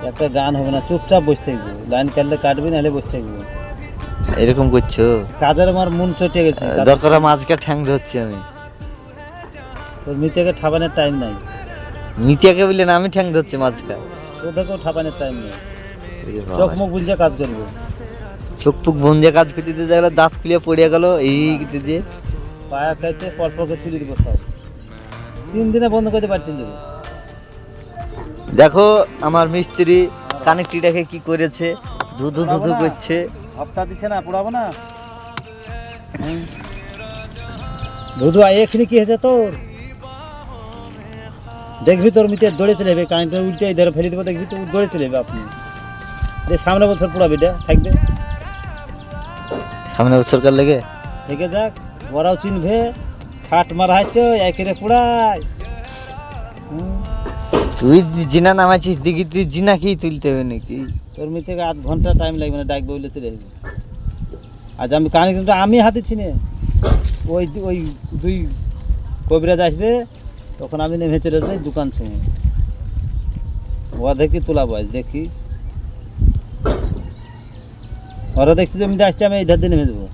একটা গান হবে না, চুপচাপ বসে থাকবো, লাইন কাটলে কাটবি, নাহলে বসে থাকবো। এরকম করছো? কাজের আমার মন চটে গেছে। দরকার মাঝকে ঠ্যাং ধরছি আমি। তোর মিতেকে ঠাপানোর টাইম নাই। মিতিয়াকে বললে না আমি ঠ্যাং ধরছি মাঝকা। তোদেরকেও ঠাপানোর টাইম নেই, চোখ মুখ বুঝে কাজ করবো। চোখ পুক বন্ধে কাজ করতে দিতে গেল, দাঁত খুলে পড়ে গেল এই যে পায়া খাইতে পরপরকে তুলে দিব সব। 3 দিনে বন্ধ করতে পারছেন দেবো। দেখো আমার মিস্ত্রি কানেক্টিটাকে কি করেছে, ধুধু ধুধু করছে। হপ্তা দিচ্ছে না, পুরাবো না। ধুধু এখানে কি হয়েছে তোর? দেখবি তোর মিতে দৌড়ে চলে যাবে, কারেন্টের উল্টে ধরে ফেলে দেবো, দেখবি তো দৌড়ে চলে যাবে। আপনি যে সামনে বছর পুরাবি, এটা থাকবে সামনে বছর কার লেগে থেকে যাক, ওরাও চিনবে। ছাট মারা হচ্ছে একেরে পুরাই। তুই জিনা নামাইছিস দেখি, তুই জিনা কি তুলতে হবে নাকি? তোর মিতে 8 ঘন্টা টাইম লাগবে না, ডাকবে বলে চলে যাবে। আজ আমি কারেন্ট কিন্তু আমি হাতে চিনে, ওই ওই 2 কবিরাজ আসবে, তখন আমি নেমে চলে যাই দোকান সময়। ওরা দেখি তোলা বয়স দেখিস, ওরা দেখছি জমিতে আসছে, আমি এই ধার দিয়ে নেমে দেবো।